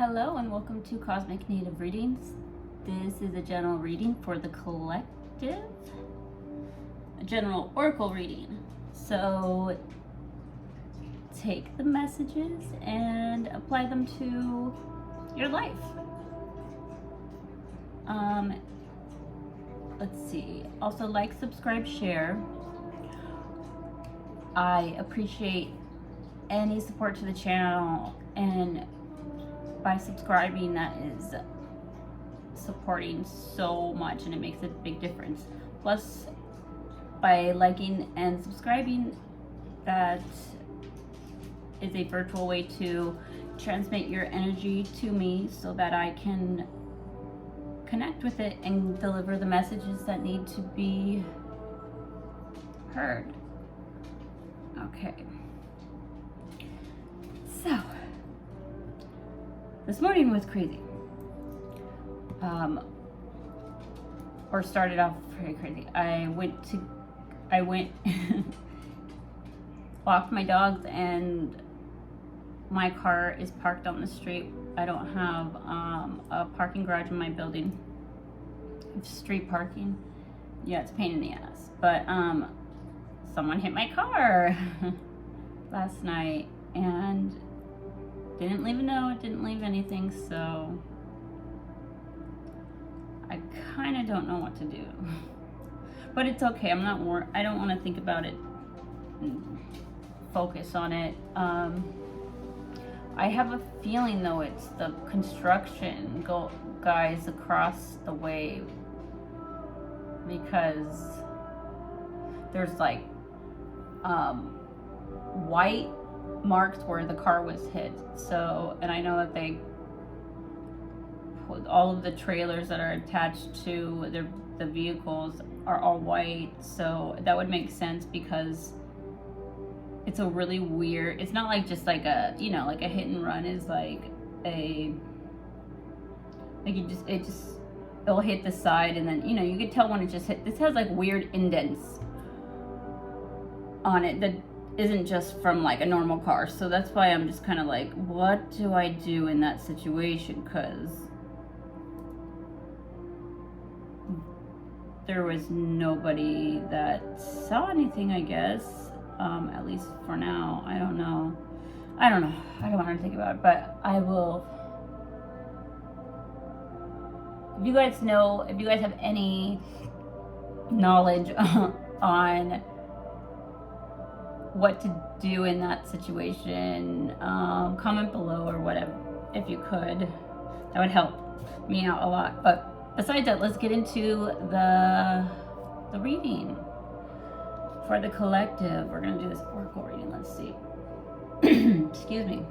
Hello and welcome to Cosmic Native Readings. This is a general reading for the collective, a general oracle reading. So take the messages and apply them to your life. Let's see. Also like, subscribe, share. I appreciate any support to the channel, and by subscribing, that is supporting so much and it makes a big difference. Plus, by liking and subscribing, that is a virtual way to transmit your energy to me so that I can connect with it and deliver the messages that need to be heard. Okay. So, this morning was crazy. Or started off very crazy. I went walked my dogs, and my car is parked on the street. I don't have a parking garage in my building. It's street parking. Yeah, it's a pain in the ass. But someone hit my car last night and didn't leave a note, didn't leave anything, so I kind of don't know what to do. But it's okay. I'm not I don't want to think about it and focus on it. I have a feeling though it's the construction guys across the way, because there's like white marks where the car was hit. So, and I know that they put all of the trailers that are attached to the vehicles are all white, so that would make sense because it's a really weird, it's not like just like a, you know, like a hit and run is like a, like it'll hit the side, and then, you know, you could tell when it just hit. This has like weird indents on it that isn't just from like a normal car. So that's why I'm just kind of like, what do I do in that situation? Because there was nobody that saw anything, I guess. At least for now. I don't know. I don't want to think about it, but I will. If you guys know, if you guys have any knowledge on what to do in that situation, comment below or whatever, if you could. That would help me out a lot. But besides that, let's get into the reading for the collective. We're gonna do this oracle reading. Let's see. Excuse me.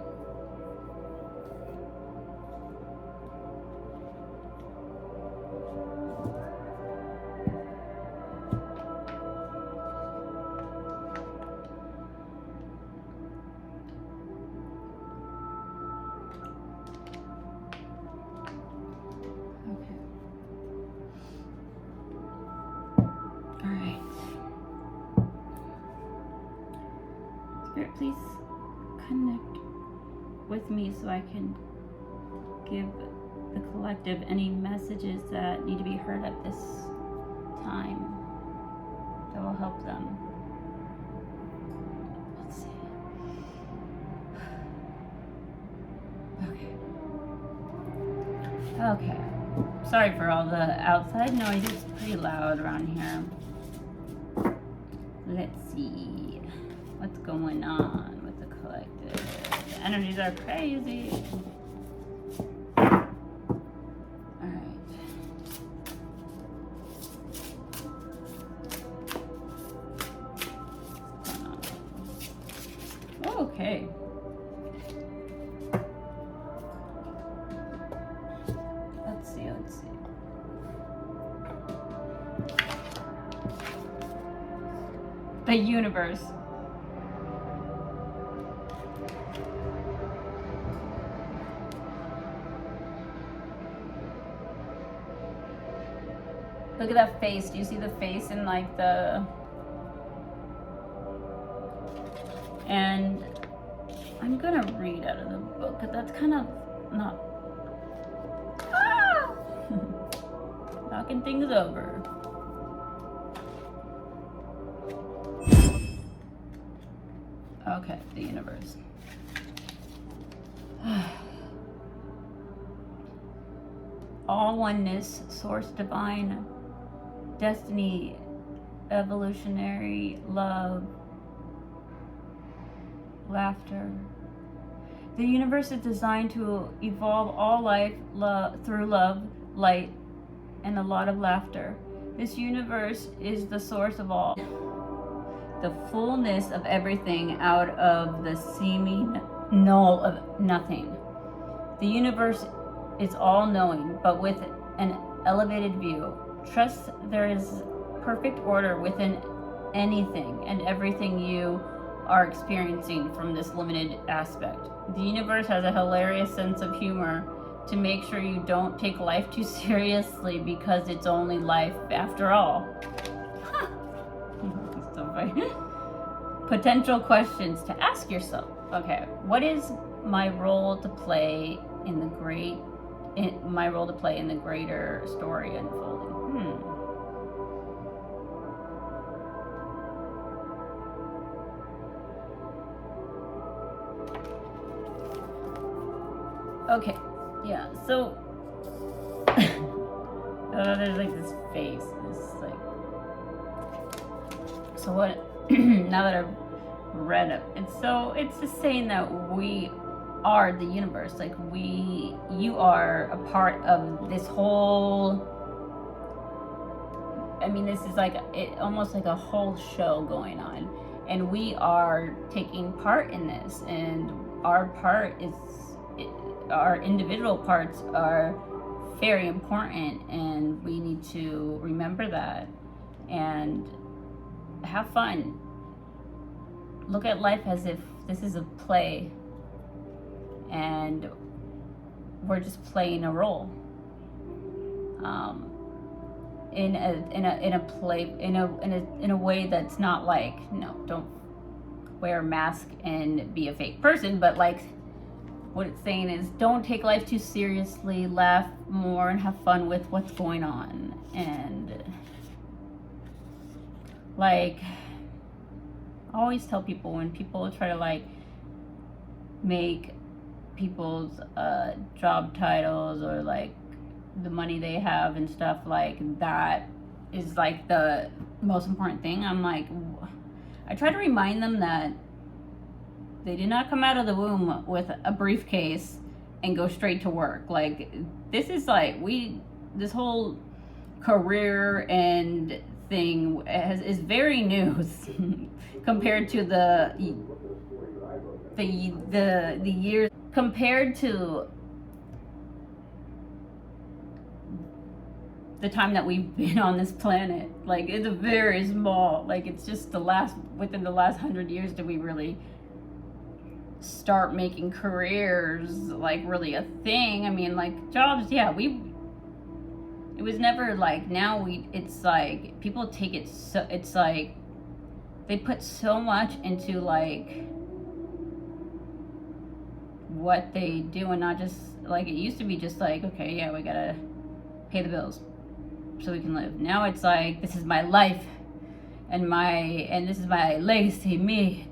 Spirit, please connect with me so I can give the collective any messages that need to be heard at this time that will help them. Let's see. Okay. Sorry for all the outside noise. It's pretty loud around here. Let's see what's going on with the collective. The energies are crazy. Alright. Okay. Let's see. The universe. Look at that face. Do you see the face in like the... And I'm gonna read out of the book because that's kind of not talking things over. Okay, the universe. All oneness, source divine, destiny, evolutionary, love, laughter. The universe is designed to evolve all life through love, light, and a lot of laughter. This universe is the source of all. The fullness of everything out of the seeming null of nothing. The universe is all-knowing, but with an elevated view. Trust there is perfect order within anything and everything you are experiencing from this limited aspect. The universe has a hilarious sense of humor to make sure you don't take life too seriously, because it's only life after all. So funny. Potential questions to ask yourself. Okay, what is my role to play in the greater story unfolding? Okay, yeah, so there's like this face, so what? Now that I've read it, it's just saying that we are the universe. Like you are a part of this whole. I mean, this is like almost like a whole show going on, and we are taking part in this, and our part is. Our individual parts are very important, and we need to remember that and have fun. Look at life as if this is a play and we're just playing a role in a way that's not like, no, don't wear a mask and be a fake person, but like what it's saying is don't take life too seriously, laugh more and have fun with what's going on. And like I always tell people, when people try to like make people's job titles or like the money they have and stuff like that is like the most important thing, I'm like, I try to remind them that they did not come out of the womb with a briefcase and go straight to work. Like this is like this whole career and thing is very new compared to the years, compared to the time that we've been on this planet. Like it's a very small, like it's just within the last 100 years did we really start making careers like really a thing. I mean, like jobs, yeah, it was never like, now it's like people take it so, it's like they put so much into like what they do, and not just like it used to be just like, okay, yeah, we gotta pay the bills so we can live. Now it's like, this is my life and this is my legacy, me.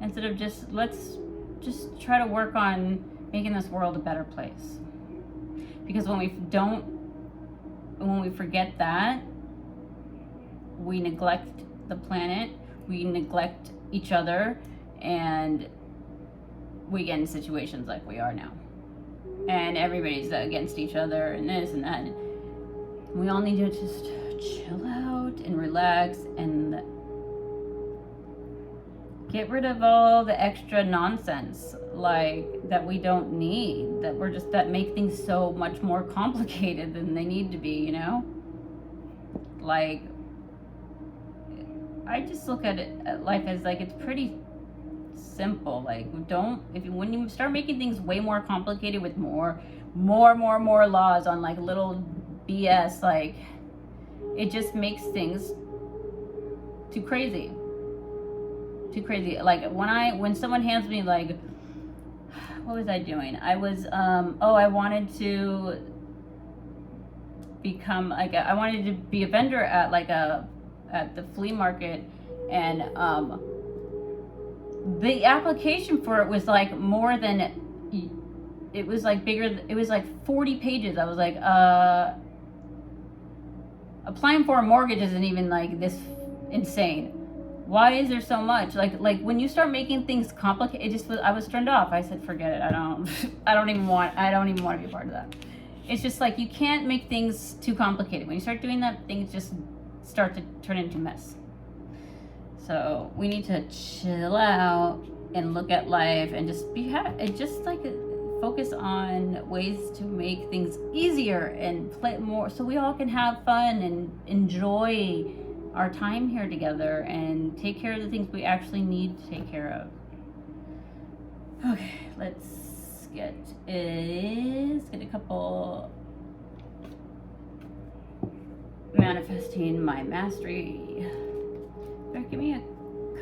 Instead of let's just try to work on making this world a better place. Because when we forget that, we neglect the planet, we neglect each other, and we get in situations like we are now. And everybody's against each other and this and that. We all need to just chill out and relax and get rid of all the extra nonsense like that we don't need, that make things so much more complicated than they need to be, you know? Like I just look at life as like it's pretty simple. Like when you start making things way more complicated with more laws on like little BS, like it just makes things too crazy. Like when someone hands me like, what was I doing? I was I wanted to become like I wanted to be a vendor at at the flea market, and the application for it was like more than, it was like bigger, it was like 40 pages. I was like, applying for a mortgage isn't even like this insane. Why is there so much? Like when you start making things complicated, I was turned off. I said, forget it. I don't even want to be a part of that. It's just like, you can't make things too complicated. When you start doing that, things just start to turn into mess. So we need to chill out and look at life and just focus on ways to make things easier and play more, so we all can have fun and enjoy our time here together and take care of the things we actually need to take care of. Okay, let's get a couple manifesting my mastery. Right, give me a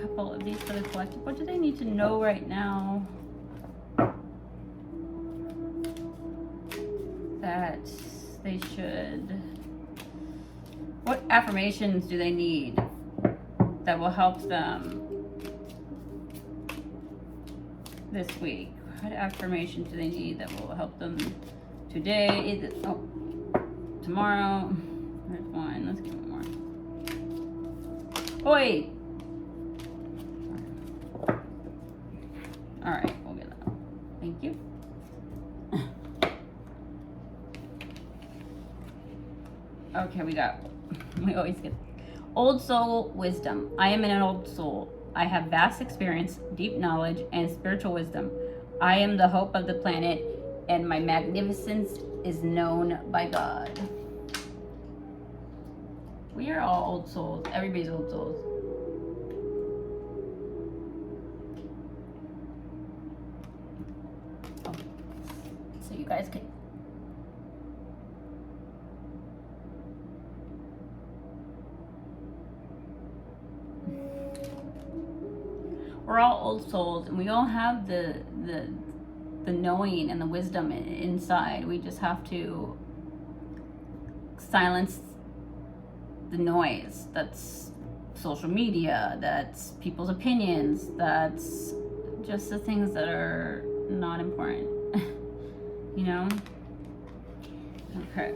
couple of these for the collective. What do they need to know right now that they should, what affirmations do they need that will help them this week? What affirmations do they need that will help them today, tomorrow? There's one, let's give them more. Oh, wait. All right, we'll get that. Thank you. Okay, we always get old soul wisdom. I am an old soul. I have vast experience, deep knowledge, and spiritual wisdom. I am the hope of the planet, and my magnificence is known by God. We are all old souls. Everybody's old souls. Oh, so you guys can. We're all old souls, and we all have the knowing and the wisdom inside. We just have to silence the noise. That's social media, that's people's opinions, that's just the things that are not important. You know? Okay.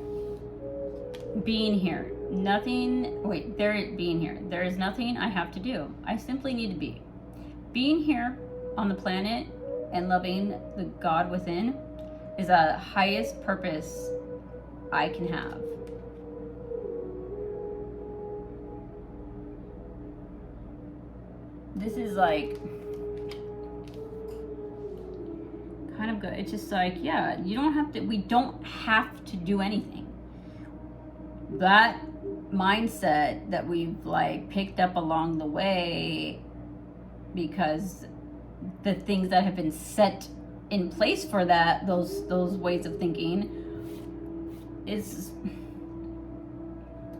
Being here. Being here. There is nothing I have to do. I simply need to be. Being here on the planet and loving the God within is the highest purpose I can have. This is like kind of good. It's just like, yeah, we don't have to do anything. That mindset that we've like picked up along the way, because the things that have been set in place for that, those ways of thinking is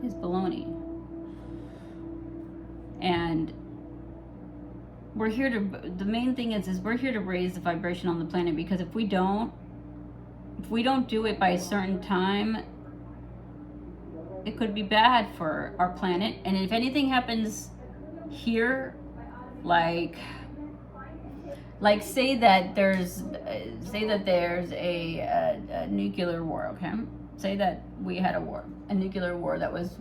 baloney. And we're here to, the main thing is we're here to raise the vibration on the planet, because if we don't do it by a certain time, it could be bad for our planet. And if anything happens here, like say that there's a nuclear war, okay? Say that we had a nuclear war that was,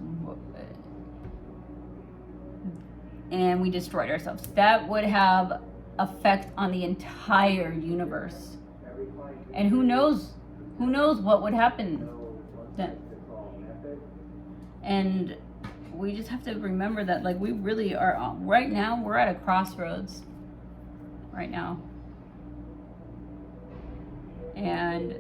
and we destroyed ourselves. That would have effect on the entire universe. And who knows what would happen then. And we just have to remember that, like, we really are, right now, we're at a crossroads right now. And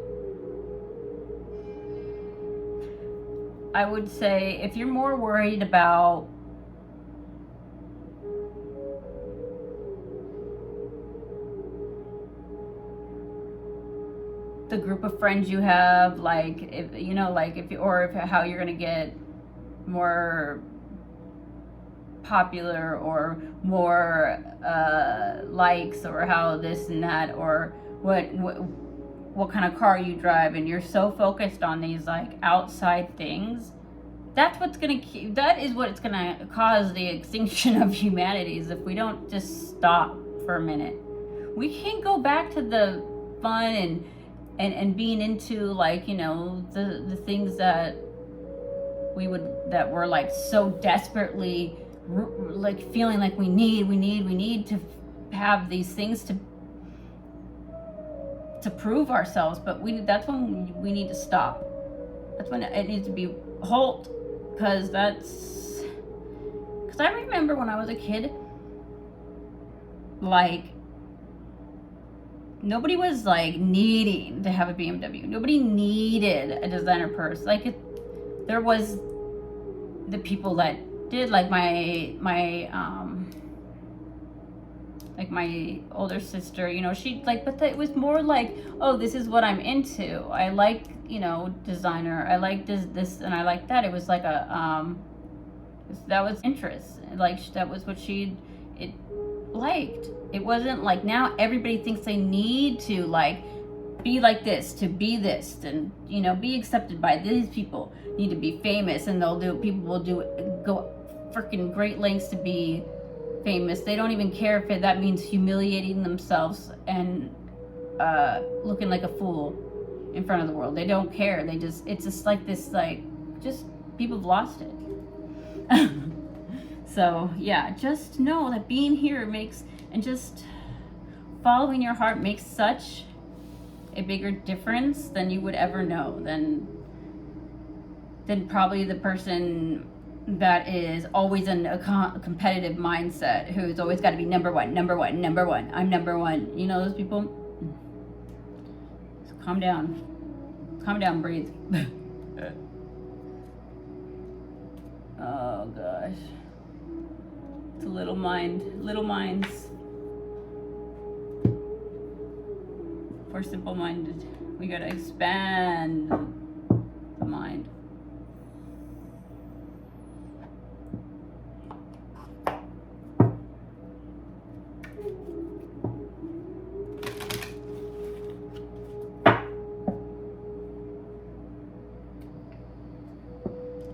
I would say, if you're more worried about the group of friends you have, like, how you're gonna get more popular or more likes, or how this and that, or what kind of car you drive, and you're so focused on these like outside things, that is what's gonna cause the extinction of humanity, is if we don't just stop for a minute. We can't go back to the fun and being into like, you know, the things that we're like so desperately like feeling like we need to have these things to prove ourselves. But that's when we need to stop. That's when it needs to be halt, because I remember when I was a kid, like, nobody was like needing to have a BMW. Nobody needed a designer purse. Like, there was the people that did, like my older sister, you know, she like, but it was more like, oh, this is what I'm into. I like, you know, designer. I like this, and I like that. It was like that was interest. Like, that was what it liked. It wasn't like now everybody thinks they need to like be like this to be this, and, you know, be accepted by these people, need to be famous, and people will go freaking great lengths to be famous. They don't even care if that means humiliating themselves and looking like a fool in front of the world. They don't care. It's just like this, like, just people have lost it. So yeah, just know that being here and just following your heart makes such a bigger difference than you would ever know, than probably the person that is always in a competitive mindset, who's always got to be number one. I'm number one. You know those people? Just calm down, breathe. Oh gosh, it's a little minds. For simple-minded, we gotta expand the mind.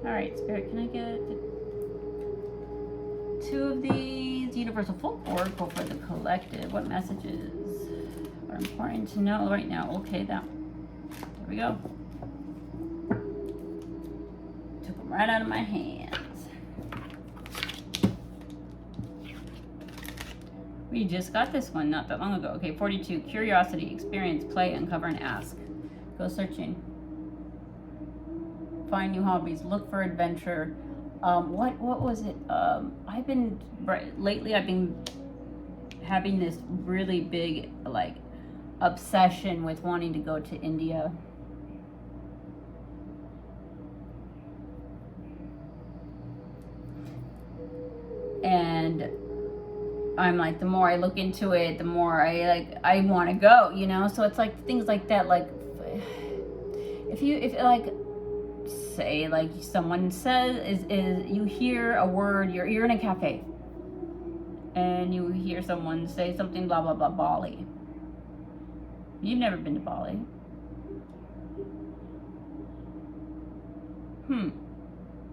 All right, Spirit, can I get 2 of these? Universal Full Oracle for the collective. What messages are important to know right now? Okay, there we go. Took them right out of my hands. We just got this one not that long ago. Okay, 42. Curiosity, experience, play, uncover, and ask. Go searching. Find new hobbies. Look for adventure. What was it? Lately I've been having this really big like obsession with wanting to go to India. And I'm like, the more I look into it, the more I want to go, you know? So it's like things like that, like if like, say like someone says is you hear a word, you're in a cafe and you hear someone say something blah blah blah Bali. You've never been to Bali.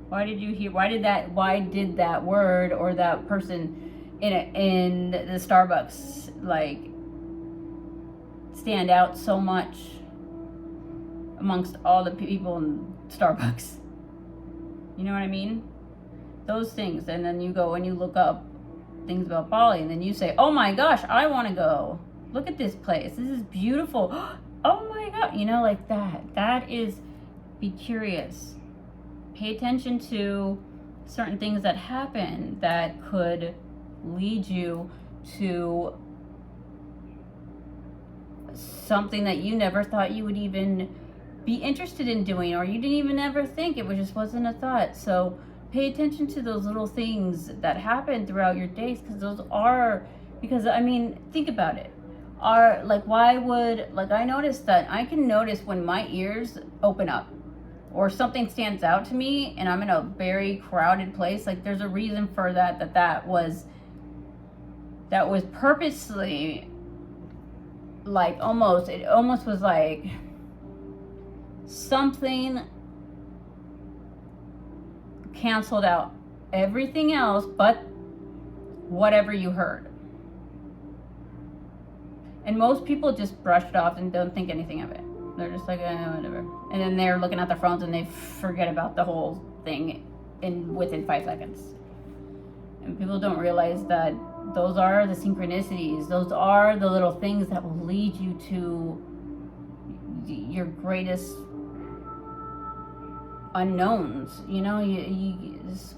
Why did that word or that person in the Starbucks like stand out so much amongst all the people in Starbucks? You know what I mean? Those things. And then you go and you look up things about Bali, and then you say, oh my gosh, I want to go. Look at this place. This is beautiful. Oh my God. You know, like that. That is, be curious. Pay attention to certain things that happen that could lead you to something that you never thought you would even be interested in doing, or you didn't even ever think. It just wasn't a thought. So pay attention to those little things that happen throughout your days, because I mean, think about it. I noticed that I can notice when my ears open up or something stands out to me and I'm in a very crowded place. Like, there's a reason for that was purposely like it almost was like something canceled out everything else but whatever you heard. And most people just brush it off and don't think anything of it. They're just like, whatever. And then they're looking at their phones and they forget about the whole thing within 5 seconds. And people don't realize that those are the synchronicities. Those are the little things that will lead you to your greatest unknowns. You know,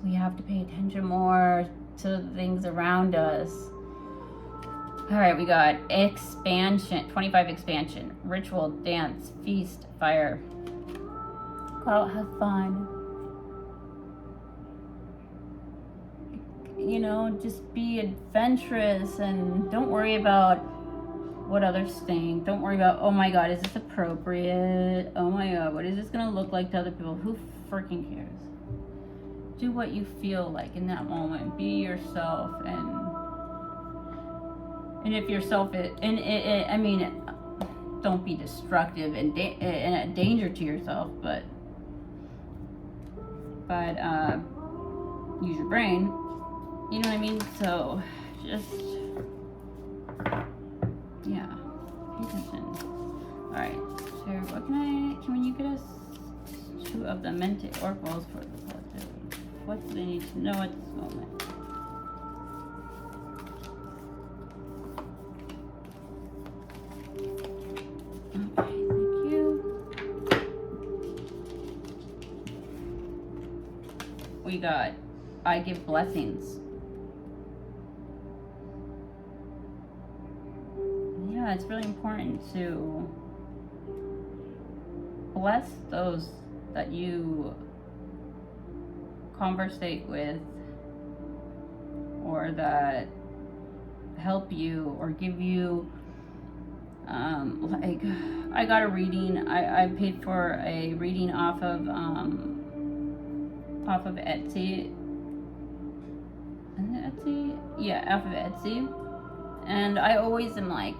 we have to pay attention more to the things around us. All right, we got expansion, 25 expansion, ritual, dance, feast, fire. Go out, have fun. You know, just be adventurous and don't worry about what others think. Don't worry about, oh my God, is this appropriate? Oh my God, what is this gonna look like to other people? Who freaking cares? Do what you feel like in that moment. Be yourself, and if yourself, I mean, don't be destructive and a danger to yourself, but use your brain. You know what I mean? So just, yeah, pay attention. All right, so what can you get us 2 of the Amenti Oracles for the collective? What do they need to know at this moment? Okay, thank you. We got, I give blessings. Yeah, it's really important to bless those that you conversate with or that help you or give you, like, I got a reading. I paid for a reading off of Etsy. Is it Etsy? Yeah, off of Etsy. And I always am like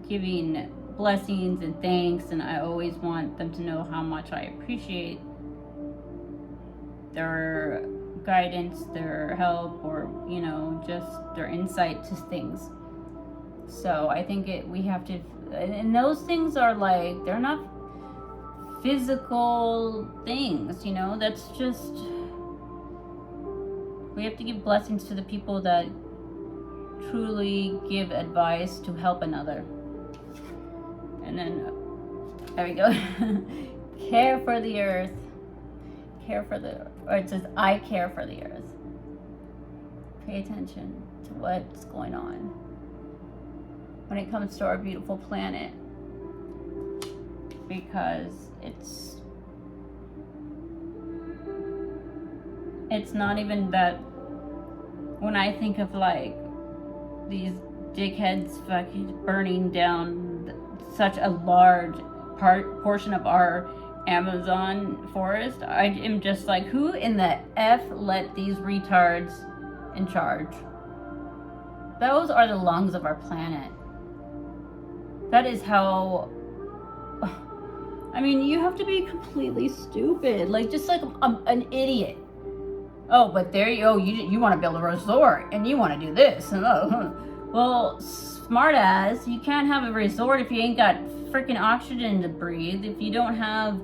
giving blessings and thanks, and I always want them to know how much I appreciate their guidance, their help, or, you know, just their insight to things. So I think we have to, and those things are like, they're not physical things, you know, that's just, we have to give blessings to the people that truly give advice to help another. And then, there we go. Care for the earth. Or it says, I care for the earth. Pay attention to what's going on when it comes to our beautiful planet. Because it's not even that, when I think of like these dickheads fucking burning down such a large portion of our Amazon forest, I am just like, who in the F let these retards in charge? Those are the lungs of our planet. That is how, I mean, you have to be completely stupid, like just like an idiot. Oh, but there you go, you want to build a resort and you want to do this. Well, smart ass, you can't have a resort if you ain't got freaking oxygen to breathe, if you don't have,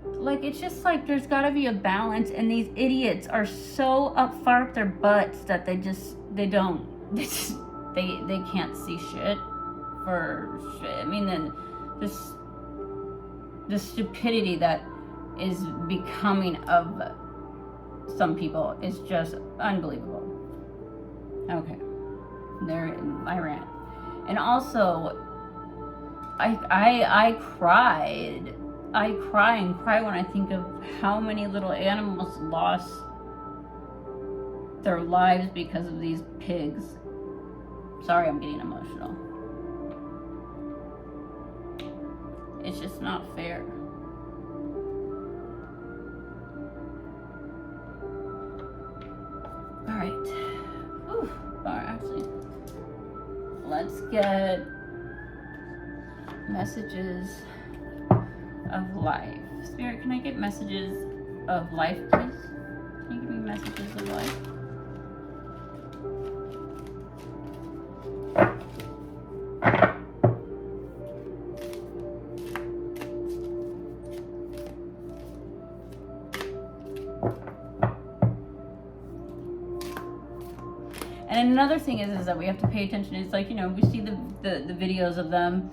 like, it's just like there's got to be a balance, and these idiots are so up far up their butts that they can't see shit for shit. I mean, then the stupidity that is becoming of some people is just unbelievable. Okay, there, I rant. And also, I cry and cry when I think of how many little animals lost their lives because of these pigs. Sorry, I'm getting emotional. It's just not fair. All right. Ooh, actually, get messages of life. Spirit, can I get messages of life, please? Can you give me messages of life? And another thing is that we have to pay attention. It's like, you know, we see the videos of them.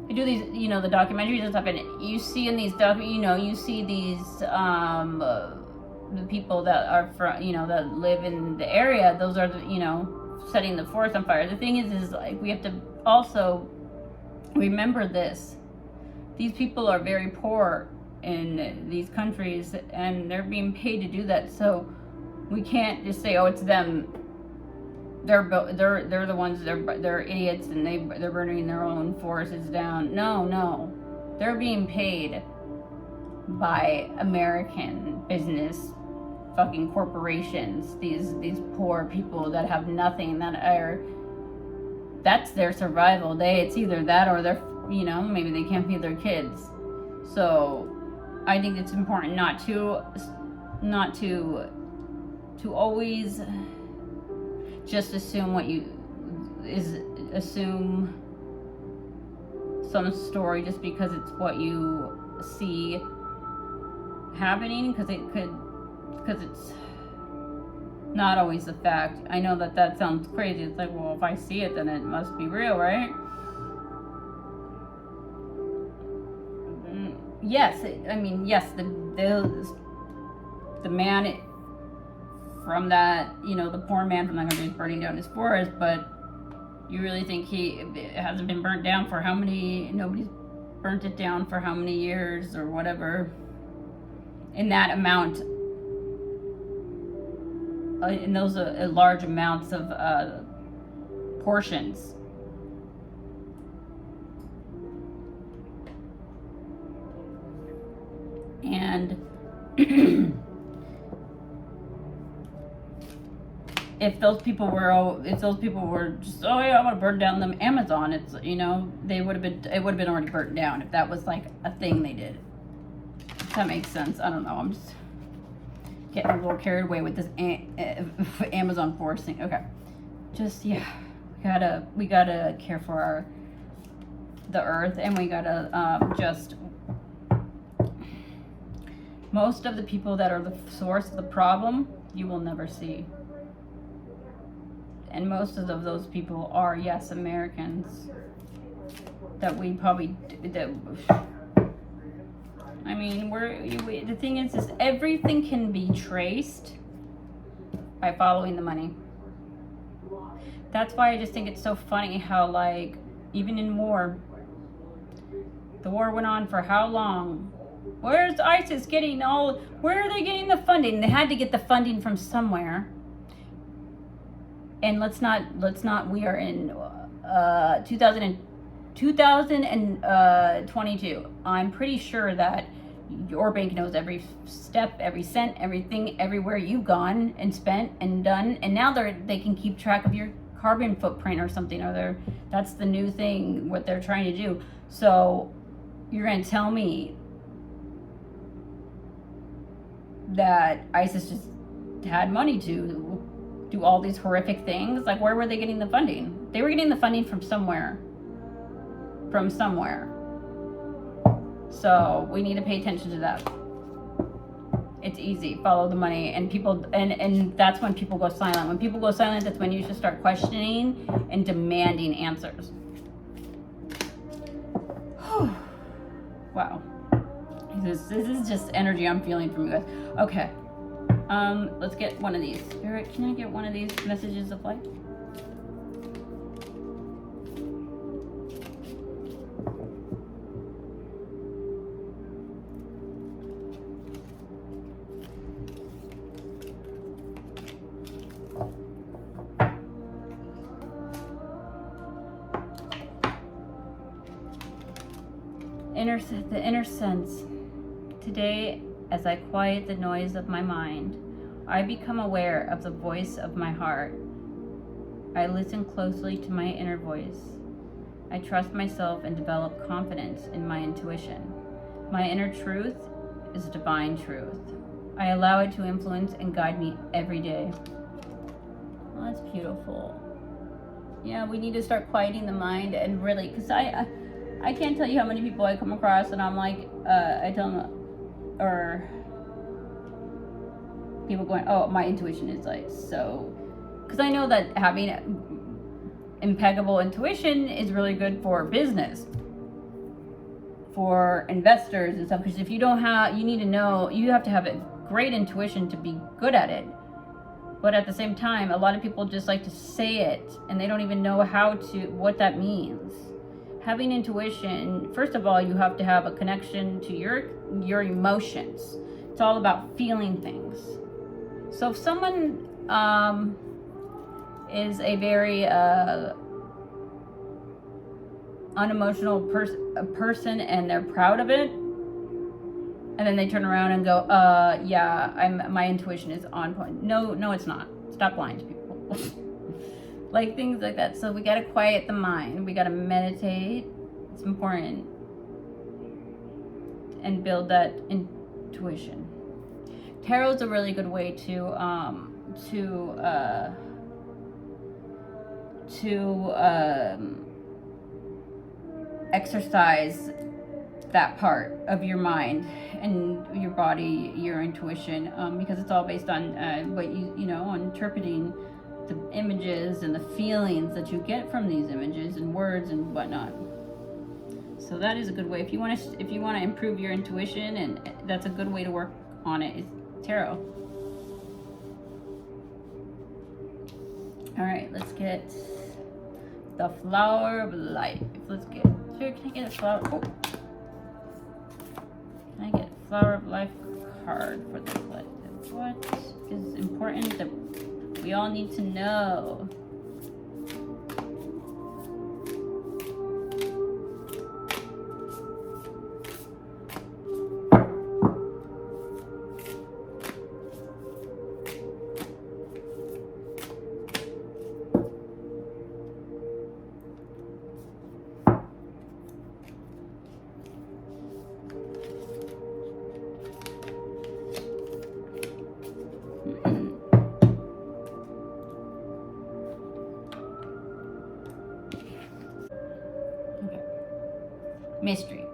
They do these, you know, the documentaries and stuff, and you see in these you see these the people that are from, you know, that live in the area. Those are the, you know, setting the forest on fire. The thing is like, we have to also remember this. These people are very poor in these countries, and they're being paid to do that. So we can't just say, oh, it's them. They're the ones, they're idiots, and they're burning their own forests down. No, they're being paid by American business fucking corporations. These poor people that have nothing, that's their survival. It's either that or they're, you know, maybe they can't feed their kids. So I think it's important not to always just assume assume some story just because it's what you see happening, because it's not always the fact. I know that sounds crazy. It's like, well, if I see it, then it must be real, right? Yes, yes, the man from that, you know, the poor man from that country is burning down his forest, but you really think it hasn't been burnt down for how many, nobody's burnt it down for how many years or whatever, in that amount, in those large amounts of portions. And if those people were just, oh yeah, I want to burn down the Amazon, it's, you know, it would have been already burnt down if that was like a thing they did. If that makes sense. I don't know. I'm just getting a little carried away with this Amazon forest thing. Okay, just we gotta care for the earth, and we gotta just. Most of the people that are the source of the problem, you will never see. And most of those people are, yes, Americans. That we probably, I mean, the thing is everything can be traced by following the money. That's why I just think it's so funny how, like, even in war, the war went on for how long? Where's ISIS getting where are they getting the funding? They had to get the funding from somewhere. And let's not, we are in 2022. I'm pretty sure that your bank knows every step, every cent, everything, everywhere you've gone and spent and done. And now they can keep track of your carbon footprint or something, or that's the new thing, what they're trying to do. So you're going to tell me that ISIS just had money to do all these horrific things? Like, where were they getting the funding? They were getting the funding from somewhere. So we need to pay attention to that. It's easy. Follow the money. And people, and that's when people go silent. When people go silent, that's when you should start questioning and demanding answers. Wow. This is just energy I'm feeling from you guys. Okay. Let's get one of these. Spirit, can I get one of these messages of life? The inner sense. Today, as I quiet the noise of my mind, I become aware of the voice of my heart. I listen closely to my inner voice. I trust myself and develop confidence in my intuition. My inner truth is divine truth. I allow it to influence and guide me every day. Oh, that's beautiful. Yeah, we need to start quieting the mind and really, because I can't tell you how many people I come across and I'm like, I tell them, or people going, oh, my intuition is like so, because I know that having impeccable intuition is really good for business, for investors and stuff, because if you don't have, you need to know, you have to have a great intuition to be good at it. But at the same time, a lot of people just like to say it and they don't even know what that means. Having intuition, first of all, you have to have a connection to your emotions. It's all about feeling things. So if someone is a very unemotional person and they're proud of it, and then they turn around and go, yeah, my intuition is on point. No, it's not. Stop lying to people. Like things like that. So we got to quiet the mind. We got to meditate. It's important. And build that intuition. Tarot is a really good way to exercise that part of your mind and your body, your intuition, because it's all based on what on interpreting the images and the feelings that you get from these images and words and whatnot. So that is a good way if you want to improve your intuition, and that's a good way to work on it, is tarot. All right, let's get the Flower of Life. Let's get here. Can I get a flower? Oh. Can I get a Flower of Life card for the collective? What is important that we all need to know? Mystery,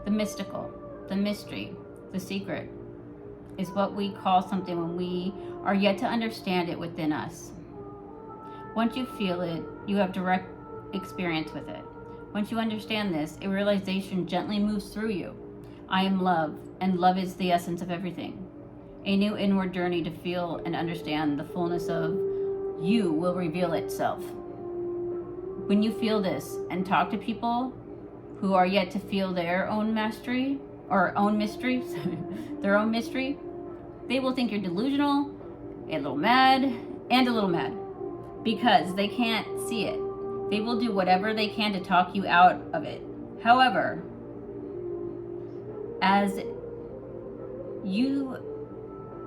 the mystical, the mystery, the secret is what we call something when we are yet to understand it within us. Once you feel it, you have direct experience with it. Once you understand this, a realization gently moves through you. I am love, and love is the essence of everything. A new inward journey to feel and understand the fullness of you will reveal itself. When you feel this and talk to people who are yet to feel their own mastery or own mystery, their own mystery, they will think you're delusional, a little mad, because they can't see it. They will do whatever they can to talk you out of it. However, as you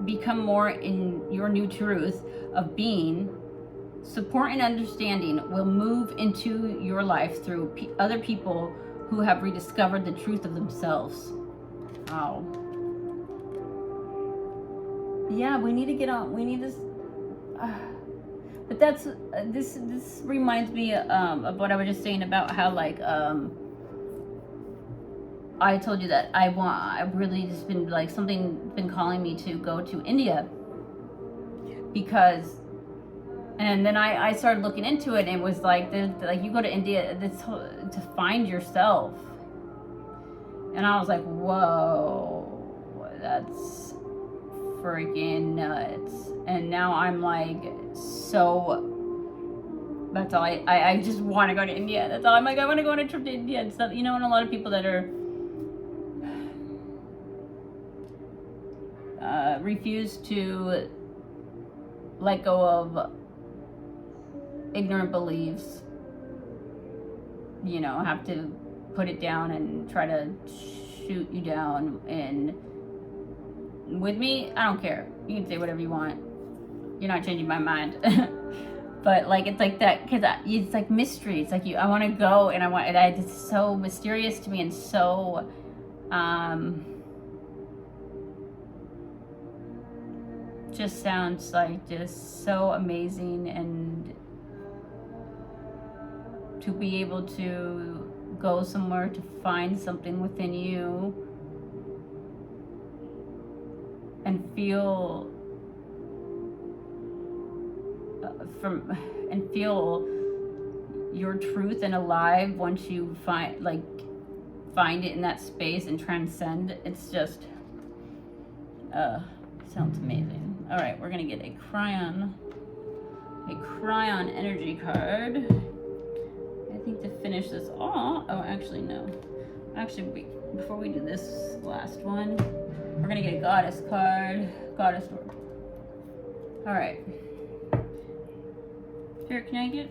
become more in your new truth of being, support and understanding will move into your life through other people who have rediscovered the truth of themselves. Wow. Yeah, we need to get on. We need this. But that's this reminds me of what I was just saying about how I told you that I've really just been like something been calling me to go to India, because. And then I started looking into it, and it was like you go to India to find yourself. And I was like, whoa, that's freaking nuts. And now I'm like, so that's all I just want to go to India. That's all. I'm like, I want to go on a trip to India and stuff. And a lot of people that are refuse to let go of ignorant beliefs, have to put it down and try to shoot you down. And with me, I don't care. You can say whatever you want. You're not changing my mind. But like it's like that because it's like mystery. It's like I want to go and it's so mysterious to me and so just sounds like just so amazing, and to be able to go somewhere to find something within you and feel feel your truth and alive once you find it in that space and transcend. It's just sounds amazing. All right, we're gonna get a Kryon energy card. I think to finish this all. Oh, actually no. Actually, before we do this last one, we're gonna get a goddess card. Goddess Oracle. All right. Spirit, can I get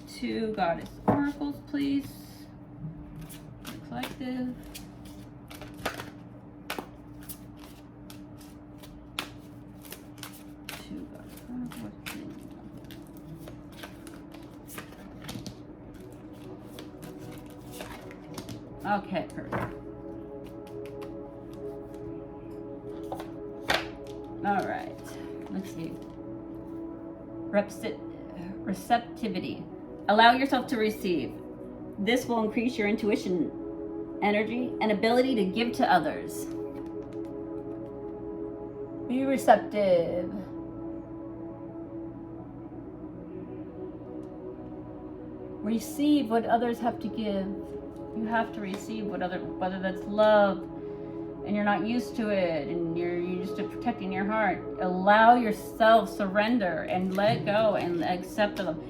2 goddess oracles, please? Collective. Okay, perfect. All right, let's see. Receptivity. Allow yourself to receive. This will increase your intuition, energy, and ability to give to others. Be receptive. Receive what others have to give. You have to receive whether that's love, and you're not used to it, and you're used to protecting your heart. Allow yourself, surrender, and let go, and accept the love.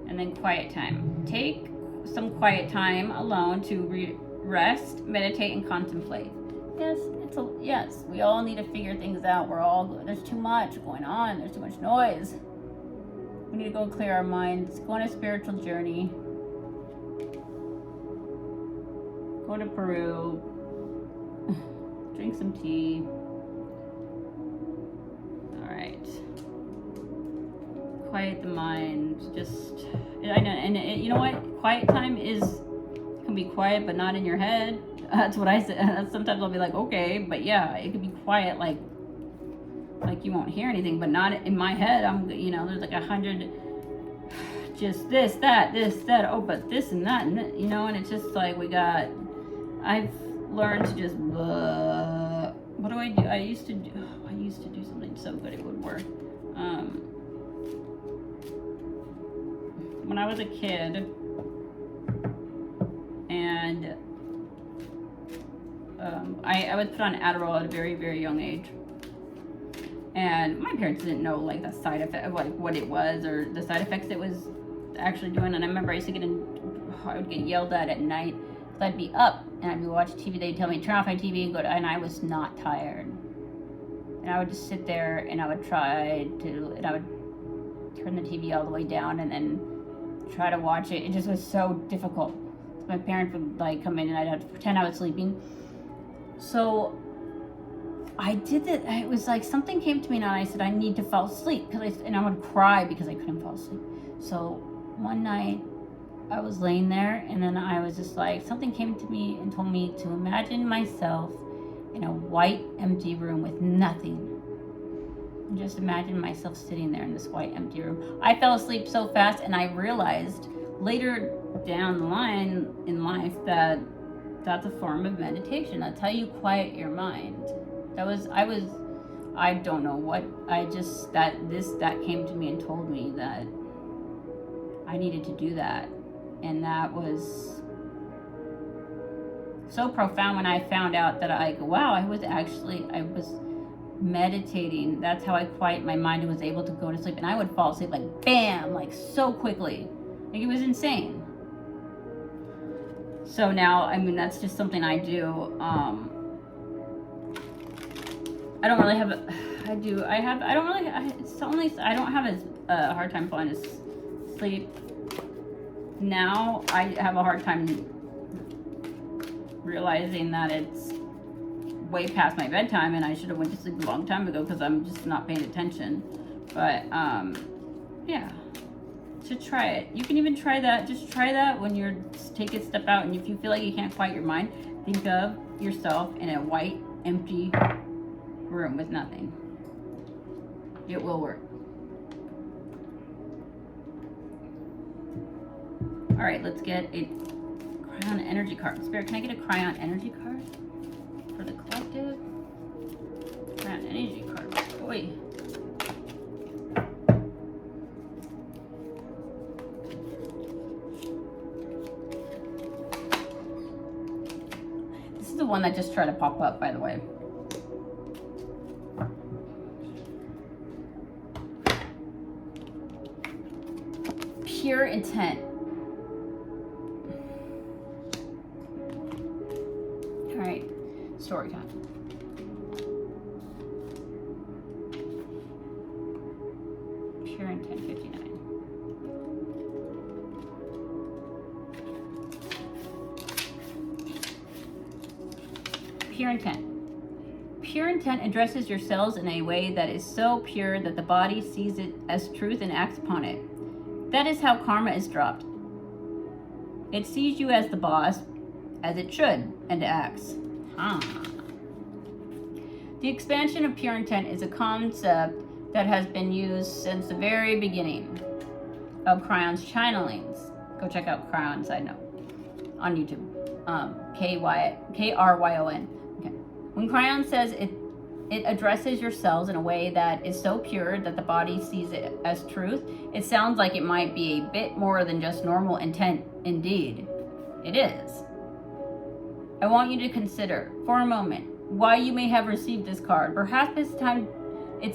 And then quiet time. Take some quiet time alone to rest, meditate, and contemplate. Yes, yes. We all need to figure things out. There's too much going on. There's too much noise. We need to go clear our minds. Go on a spiritual journey. Go to Peru. Drink some tea. All right. Quiet the mind. I know, and you know what? Quiet time can be quiet, but not in your head. That's what I said. Sometimes I'll be like, okay, but yeah, it can be quiet, like you won't hear anything, but not in my head. There's like 100, just this, that, oh, but this and that, and and it's just like I've learned to just, what do I do? I used to do something so good it would work. When I was a kid, and I was put on Adderall at a very, very young age. And my parents didn't know the side effect, what it was, or the side effects it was actually doing. And I remember I would get yelled at night. So I'd be up and I'd be watching TV. They'd tell me turn off my TV and and I was not tired. And I would just sit there and I would and I would turn the TV all the way down and then try to watch it. It just was so difficult. My parents would come in and I'd have to pretend I was sleeping. So I did that. It was like something came to me and I said I need to fall asleep and I would cry because I couldn't fall asleep. So one night I was laying there and then I was just something came to me and told me to imagine myself in a white empty room with nothing. And just imagine myself sitting there in this white empty room. I fell asleep so fast and I realized later down the line in life that's a form of meditation. That's how you quiet your mind. I don't know what, that came to me and told me that I needed to do that. And that was so profound when I found out that wow, I was meditating. That's how I quiet my mind and was able to go to sleep. And I would fall asleep bam, so quickly. It was insane. So now, that's just something I do. I don't really have, I don't have a hard time falling asleep. Now I have a hard time realizing that it's way past my bedtime and I should have went to sleep a long time ago because I'm just not paying attention. But yeah, to try it. You can even try that. Just try that when you're take a step out, and if you feel like you can't quiet your mind, think of yourself in a white, empty room with nothing. It will work. All right, let's get a Kryon energy card. Spirit, can I get a Kryon energy card for the collective? Kryon energy card. Boy. This is the one that just tried to pop up, by the way. Pure intent. All right, story time. Pure intent 59. Pure intent. Pure intent addresses your cells in a way that is so pure that the body sees it as truth and acts upon it. That is how karma is dropped. It sees you as the boss, as it should, and acts. The expansion of pure intent is a concept that has been used since the very beginning of Kryon's channelings. Go check out Kryon, side note, on YouTube. Kryon. Okay. When Kryon says it addresses your cells in a way that is so pure that the body sees it as truth, it sounds like it might be a bit more than just normal intent. Indeed, it is. I want you to consider for a moment why you may have received this card. Perhaps it's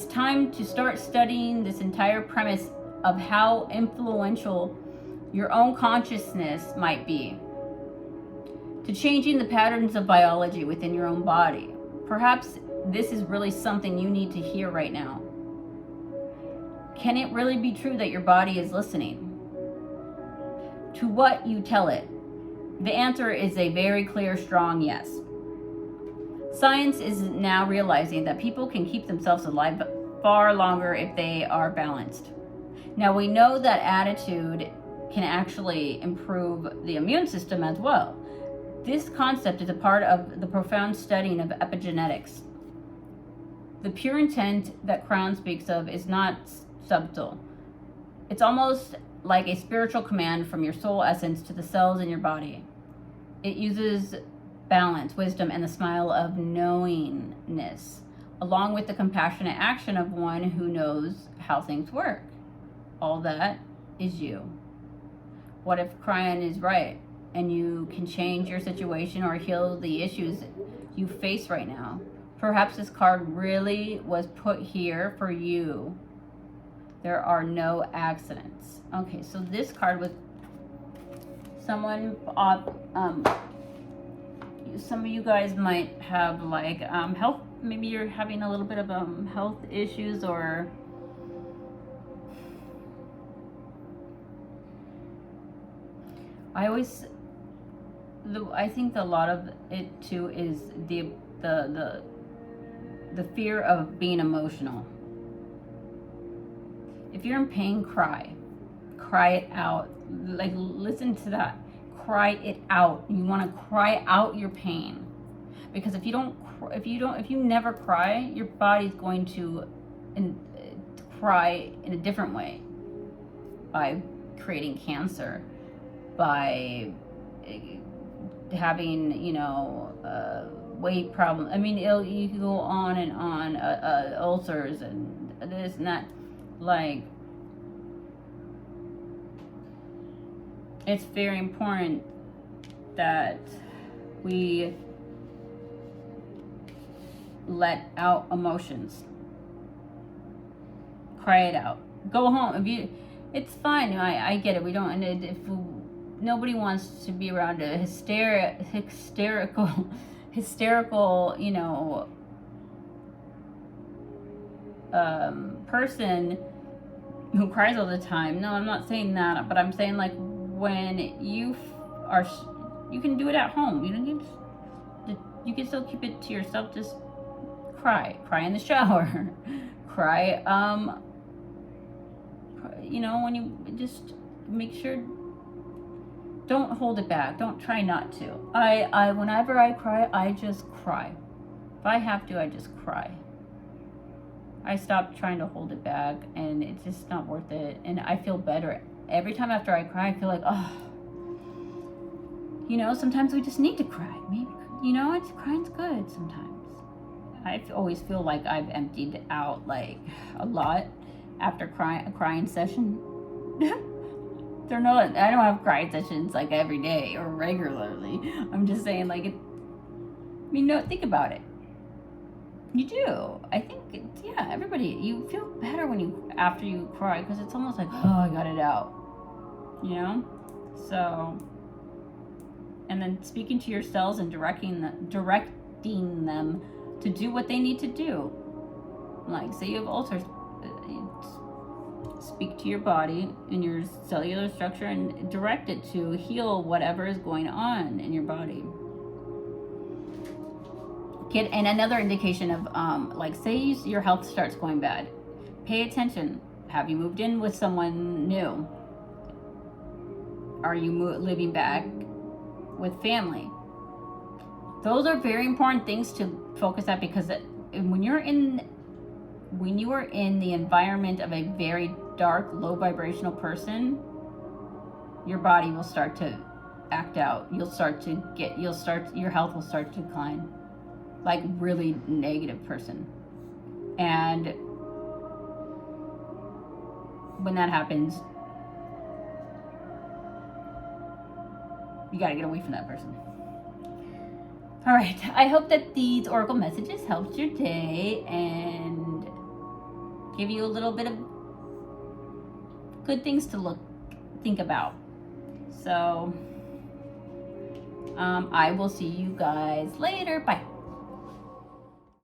time to start studying this entire premise of how influential your own consciousness might be to changing the patterns of biology within your own body. Perhaps this is really something you need to hear right now. Can it really be true that your body is listening to what you tell it? The answer is a very clear, strong yes. Science is now realizing that people can keep themselves alive far longer if they are balanced. Now we know that attitude can actually improve the immune system as well. This concept is a part of the profound studying of epigenetics. The pure intent that Kryon speaks of is not subtle. It's almost like a spiritual command from your soul essence to the cells in your body. It uses balance, wisdom, and the smile of knowingness, along with the compassionate action of one who knows how things work. All that is you. What if Kryon is right and you can change your situation or heal the issues you face right now? Perhaps this card really was put here for you. There are no accidents. Okay, so this card was someone, some of you guys might have like health, maybe you're having a little bit of health issues, or I think a lot of it too is the fear of being emotional. If you're in pain, cry it out. Like, listen to that. Cry it out. You want to cry out your pain, because if you never cry, your body's going to cry in a different way, by creating cancer, by having weight problem. I mean, you can go on and on, ulcers and this and that. Like, it's very important that we let out emotions. Cry it out. Go home. It's fine. I get it. We don't. And nobody wants to be around a hysterical, person who cries all the time. No, I'm not saying that, but I'm saying, like, when you can do it at home. You can still keep it to yourself. Just cry in the shower, cry you know, when you just make sure, don't hold it back. Don't try not to. Whenever I cry, I just cry. If I have to, I just cry. I stop trying to hold it back, and it's just not worth it. And I feel better every time after I cry. I feel like, oh, you know, sometimes we just need to cry. Maybe, you know, crying's good sometimes. I always feel like I've emptied out like a lot after a crying session. I don't have crying sessions like every day or regularly. I'm just saying, like, think about it. You do. I think, yeah, everybody, you feel better after you cry, because it's almost like, oh, I got it out, you know? So, and then speaking to your cells and directing them to do what they need to do. Like, say you have ulcers, speak to your body and your cellular structure and direct it to heal whatever is going on in your body. And another indication of, like, say your health starts going bad. Pay attention. Have you moved in with someone new? Are you living back with family? Those are very important things to focus on, because when you are in the environment of a very dark, low vibrational person, your body will start to act out. Your health will start to decline. Like, really negative person. And when that happens, you gotta get away from that person. All right, I hope that these oracle messages helped your day and give you a little bit of good things to think about. So I will see you guys later. Bye.